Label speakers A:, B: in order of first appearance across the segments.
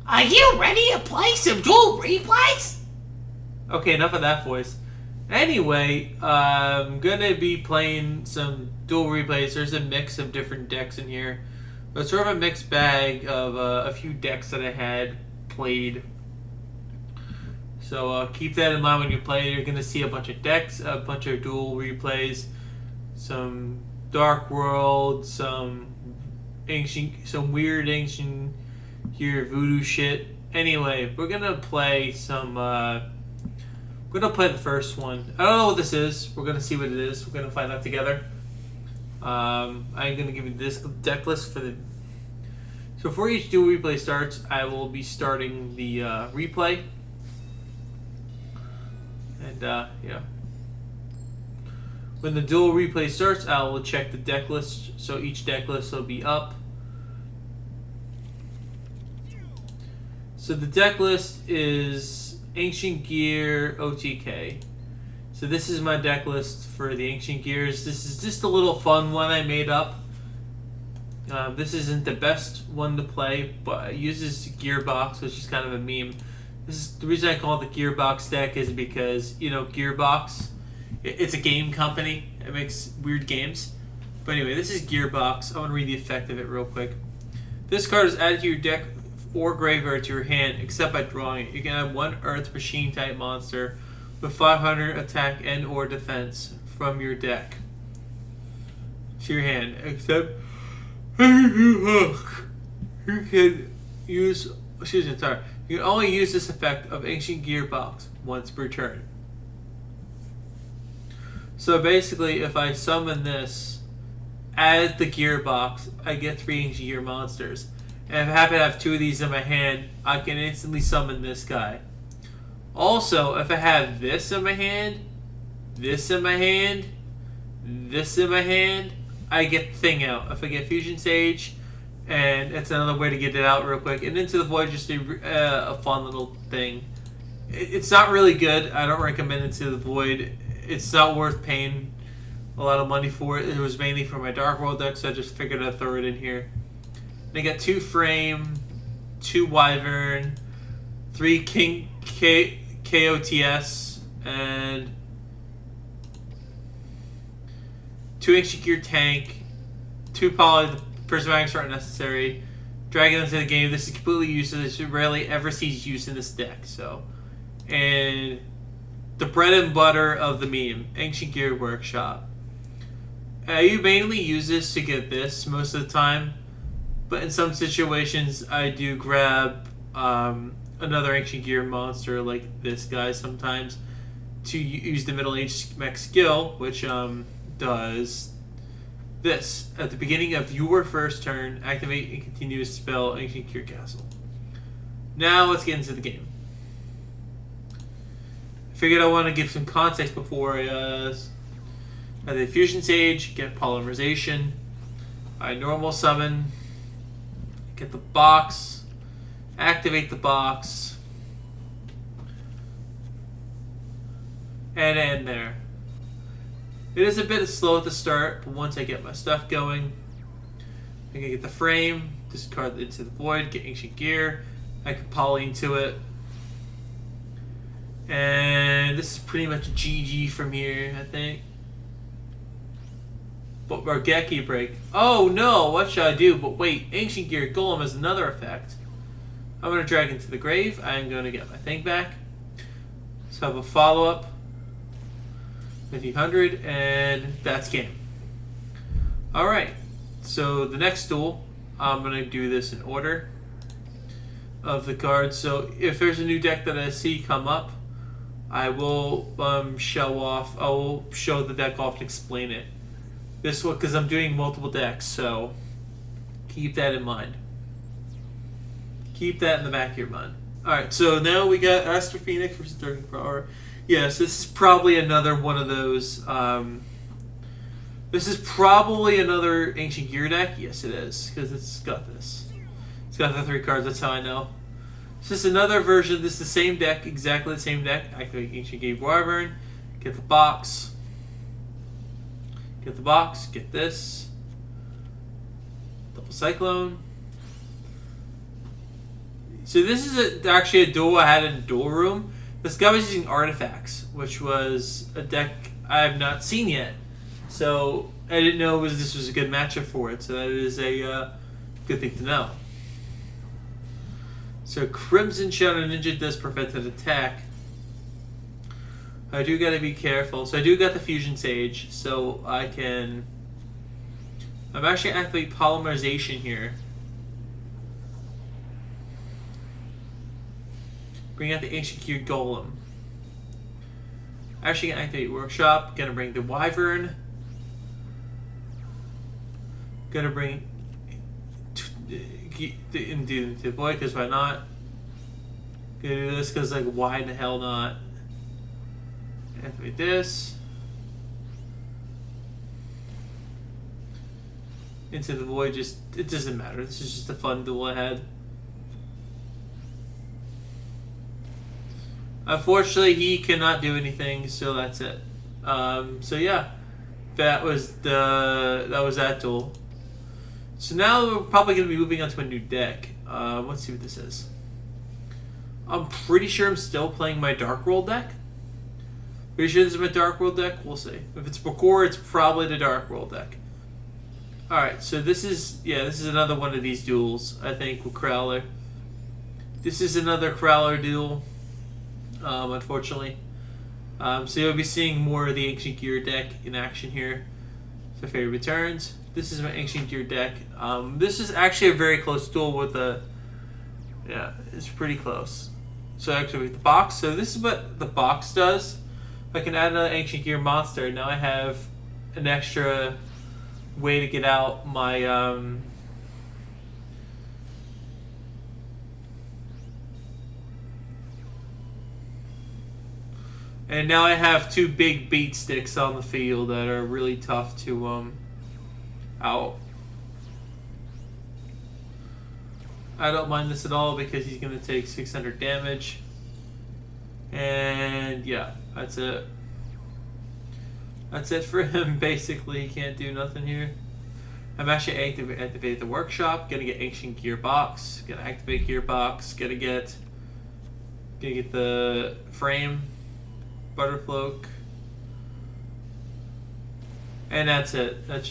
A: Are you ready to play some dual replays?
B: Okay, enough of that voice. Anyway, I'm gonna be playing some dual replays. There's a mix of different decks in here. But sort of a mixed bag of a few decks that I had played. So keep that in mind when you play. You're gonna see a bunch of decks, a bunch of dual replays, some Dark World, some weird ancient here voodoo shit. Anyway, we're gonna play some. We're gonna play the first one. I don't know what this is. We're gonna see what it is. We're gonna find out together. I'm gonna give you this deck list for the. So before each dual replay starts, I will be starting the replay. And yeah. When the dual replay starts, I will check the deck list. So each deck list will be up. So the deck list is Ancient Gear OTK. So this is my deck list for the Ancient Gears. This is just a little fun one I made up. This isn't the best one to play, but it uses Gearbox, which is kind of a meme. This is the reason I call it the Gearbox deck is because, you know, Gearbox, it's a game company. It makes weird games. But anyway, this is Gearbox. I want to read the effect of it real quick. This card is added to your deck or graveyard to your hand, except by drawing it. You can add one Earth Machine type monster with 500 attack and or defense from your deck to your hand, except you can use. Excuse me, sorry. You can only use this effect of Ancient Gearbox once per turn. So basically, if I summon this, add the Gearbox, I get 3 Ancient Gear monsters. And if I happen to have 2 of these in my hand, I can instantly summon this guy. Also, if I have this in my hand, this in my hand, this in my hand, I get the thing out. If I get Fusion Sage, and it's another way to get it out real quick. And Into the Void, just a fun little thing. It's not really good. I don't recommend Into the Void. It's not worth paying a lot of money for it. It was mainly for my Dark World deck, so I just figured I'd throw it in here. And I got 2 Frame, 2 Wyvern, 3 King KOTS, and 2 Ancient Gear Tank, 2 Poly. The Prismatics aren't necessary. Dragon into the game. This is completely useless. It rarely ever sees use in this deck. So, and the bread and butter of the meme, Ancient Gear Workshop. You mainly use this to get this most of the time, but in some situations I do grab another Ancient Gear monster like this guy sometimes to use the Middle Age Mech skill, which does this. At the beginning of your first turn, activate and continue to spell Ancient Gear Castle. Now let's get into the game. I figured I want to give some context before I the Fusion Sage, get Polymerization, I normal summon, get the box, activate the box, and end there. It is a bit slow at the start, but once I get my stuff going, I can get the Frame, discard Into the Void, get Ancient Gear, I can poly into it. And this is pretty much GG from here, I think. But Bargeki break. Oh no, what should I do? But wait, Ancient Gear Golem has another effect. I'm going to drag into the grave. I'm going to get my thing back. So I have a follow-up. 1500, and that's game. Alright, so the next duel, I'm going to do this in order of the cards. So if there's a new deck that I see come up, I will I will show the deck off and explain it. This one, because I'm doing multiple decks, so keep that in mind. Keep that in the back of your mind. Alright, so now we got Astro Phoenix versus Dark Power. Yes, this is probably another one of those. This is probably another Ancient Gear deck. Yes, it is, because it's got this. It's got the 3 cards, that's how I know. This is another version. This is the same deck, exactly the same deck. Activate Ancient Gear Wyvern, get the box. Get the box, get this. Double Cyclone. So this is actually a duel I had in a duel room. This guy was using artifacts, which was a deck I have not seen yet. So I didn't know this was a good matchup for it. So that is a good thing to know. So Crimson Shadow Ninja does prevent an attack. I do gotta be careful. So I do got the Fusion Sage, so I can... I'm actually activating Polymerization here. Bring out the Ancient Gear Golem. Actually gonna activate Workshop. Gonna bring the Wyvern. Gonna bring... do the boy, because why not? Gonna do this because, like, why the hell not? Activate this. Into the void, just, it doesn't matter. This is just a fun duel I had. Unfortunately, he cannot do anything, so that's it. So yeah, that was that duel. So now we're probably going to be moving on to a new deck. Let's see what this is. I'm pretty sure I'm still playing my Dark World deck. Pretty sure this is my Dark World deck. We'll see. If it's Bakor, it's probably the Dark World deck. Alright, so this is another one of these duels, I think, with Crowler. This is another Crowler duel, unfortunately. So you'll be seeing more of the Ancient Gear deck in action here. So Fairy returns. This is my Ancient Gear deck. This is actually a very close duel with a... Yeah, it's pretty close. So actually with the box. So this is what the box does. If I can add another Ancient Gear monster, now I have an extra way to get out my... And now I have two big beat sticks on the field that are really tough to out. I don't mind this at all because he's going to take 600 damage. And yeah, that's it. That's it for him, basically. He can't do nothing here. I'm actually activated the workshop. Gonna get Ancient Gearbox. Gonna activate Gearbox. Gonna get the frame. Butterfloak. And that's it. There's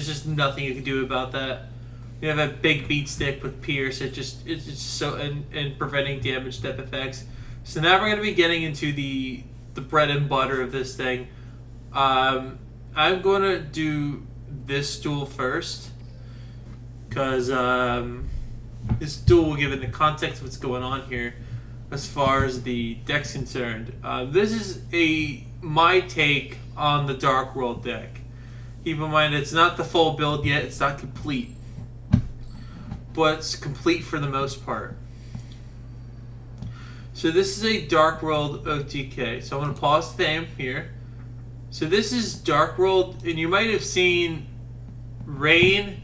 B: just nothing you can do about that. You have a big beat stick with Pierce. It's just so and preventing damage step effects. So now we're gonna be getting into the bread and butter of this thing. I'm gonna do this duel first because this duel will give it the context of what's going on here as far as the deck's concerned. This is my take on the Dark World deck. Keep in mind it's not the full build yet, it's not complete, but it's complete for the most part. So this is a Dark World OTK. So I'm going to pause the game here. So this is Dark World, and you might have seen Rain,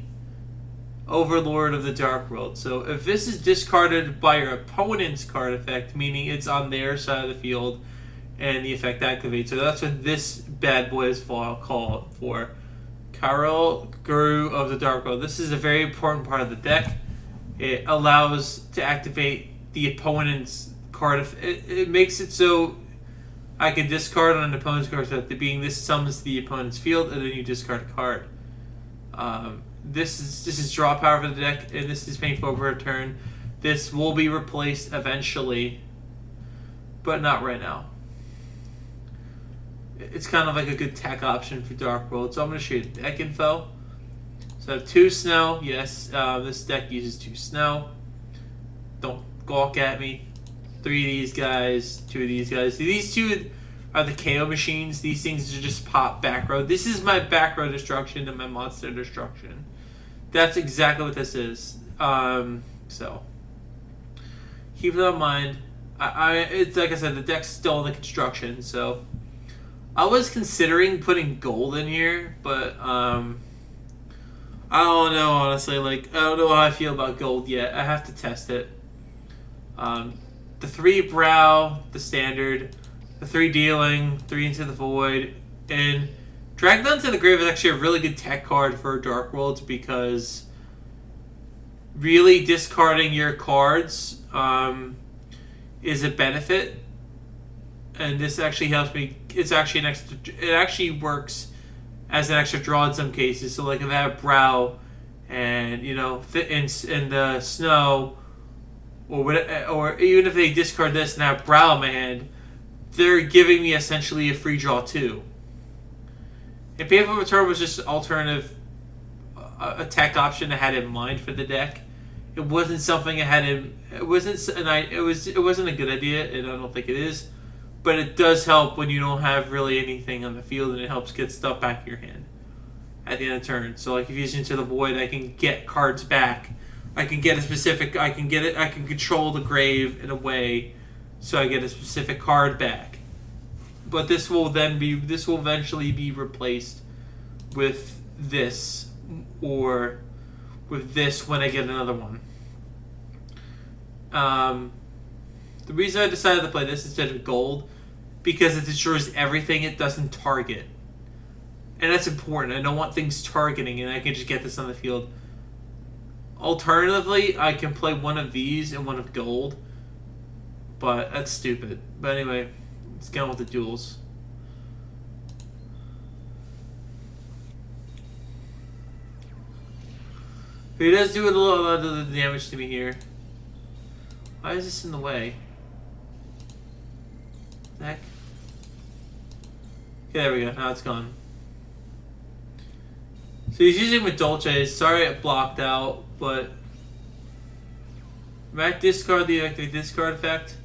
B: Overlord of the Dark World. So if this is discarded by your opponent's card effect, meaning it's on their side of the field, and the effect activates. So that's what this bad boy is called for. Carol Guru of the Dark World. This is a very important part of the deck. It allows to activate the opponent's card. It makes it so I can discard on an opponent's card, so that being this summons the opponent's field, and then you discard a card. This is draw power for the deck, and this is painful over a turn. This will be replaced eventually, but not right now. It's kind of like a good tech option for Dark World. So I'm going to show you the deck info. So I have 2 snow. Yes, this deck uses 2 snow. Don't gawk at me. 3 of these guys, 2 of these guys. These 2 are the KO machines. These things are just pop back row. This is my back row destruction and my monster destruction. That's exactly what this is. So keep that in mind. It's like I said, the deck's still in the construction, so I was considering putting gold in here, but I don't know, honestly. Like, I don't know how I feel about gold yet. I have to test it. The 3 brow, the standard, the 3 dealing, 3 into the void, and Drag Down to the Grave is actually a really good tech card for Dark Worlds because really discarding your cards is a benefit, and this actually helps me. It's actually an extra. It actually works as an extra draw in some cases. So like if I have Brow, and in the snow, or even if they discard this and have Brow in my hand, they're giving me essentially a free draw too. If Painful Return was just an alternative attack option I had in mind for the deck, it wasn't something I had in. It wasn't a good idea, and I don't think it is. But it does help when you don't have really anything on the field, and it helps get stuff back in your hand at the end of the turn. So like if using Into the Void, I can get cards back. I can get a specific. I can get it. I can control the grave in a way, so I get a specific card back. But this will eventually be replaced with this, or with this when I get another one. The reason I decided to play this instead of gold, because it destroys everything it doesn't target. And that's important. I don't want things targeting, and I can just get this on the field. Alternatively, I can play one of these and one of gold, but that's stupid. But anyway, let's get on with the duels. He does do a lot of the damage to me here. Why is this in the way? Heck. Okay, there we go. Now it's gone. So he's using with Dolce. Sorry it blocked out, but Mac discard the activate discard effect.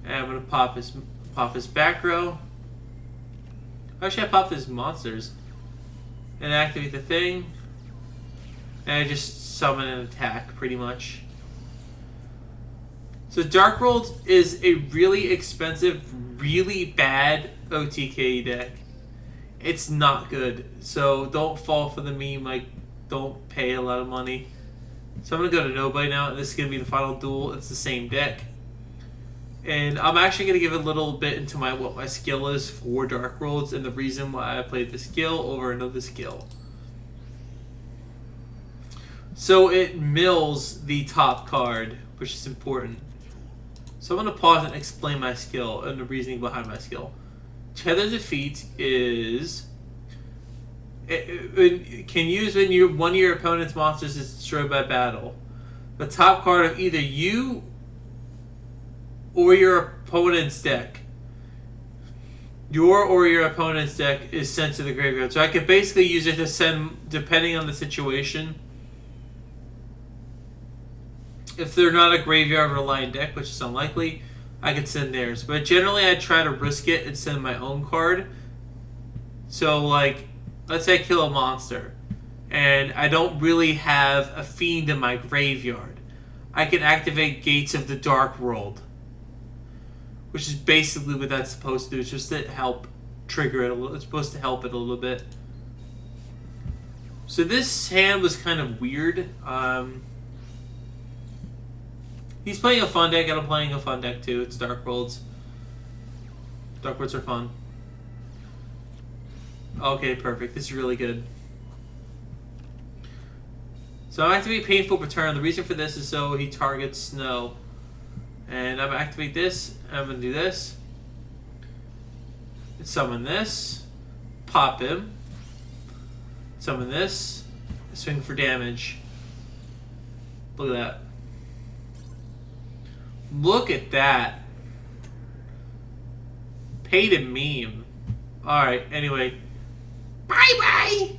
B: And I'm gonna pop his back row. Actually, I popped his monsters. And activate the thing. And I just summon an attack, pretty much. So Dark World is a really expensive, really bad OTK deck. It's not good. So don't fall for the meme, like, don't pay a lot of money. So I'm going to go to Nobody now. This is going to be the final duel. It's the same deck. And I'm actually going to give a little bit into what my skill is for Dark Worlds and the reason why I played the skill over another skill. So it mills the top card, which is important. So I'm going to pause and explain my skill and the reasoning behind my skill. Tether Defeat is... It can use when one of your opponent's monsters is destroyed by battle. The top card of either you or your opponent's deck. Your or your opponent's deck is sent to the graveyard. So I could basically use it to send, depending on the situation. If they're not a graveyard reliant deck, which is unlikely, I could send theirs. But generally I try to risk it and send my own card. So like, let's say I kill a monster and I don't really have a fiend in my graveyard. I can activate Gates of the Dark World, which is basically what that's supposed to do. It's just to help trigger it a little. It's supposed to help it a little bit. So this hand was kind of weird. He's playing a fun deck, and I'm playing a fun deck too. It's Dark Worlds. Dark Worlds are fun. Okay, perfect. This is really good. So I activate Painful Return. The reason for this is so he targets Snow. And I'm going to activate this. I'm going to do this. Summon this. Pop him. Summon this. Swing for damage. Look at that. Look at that. Pay to meme. Alright, anyway.
A: Bye-bye!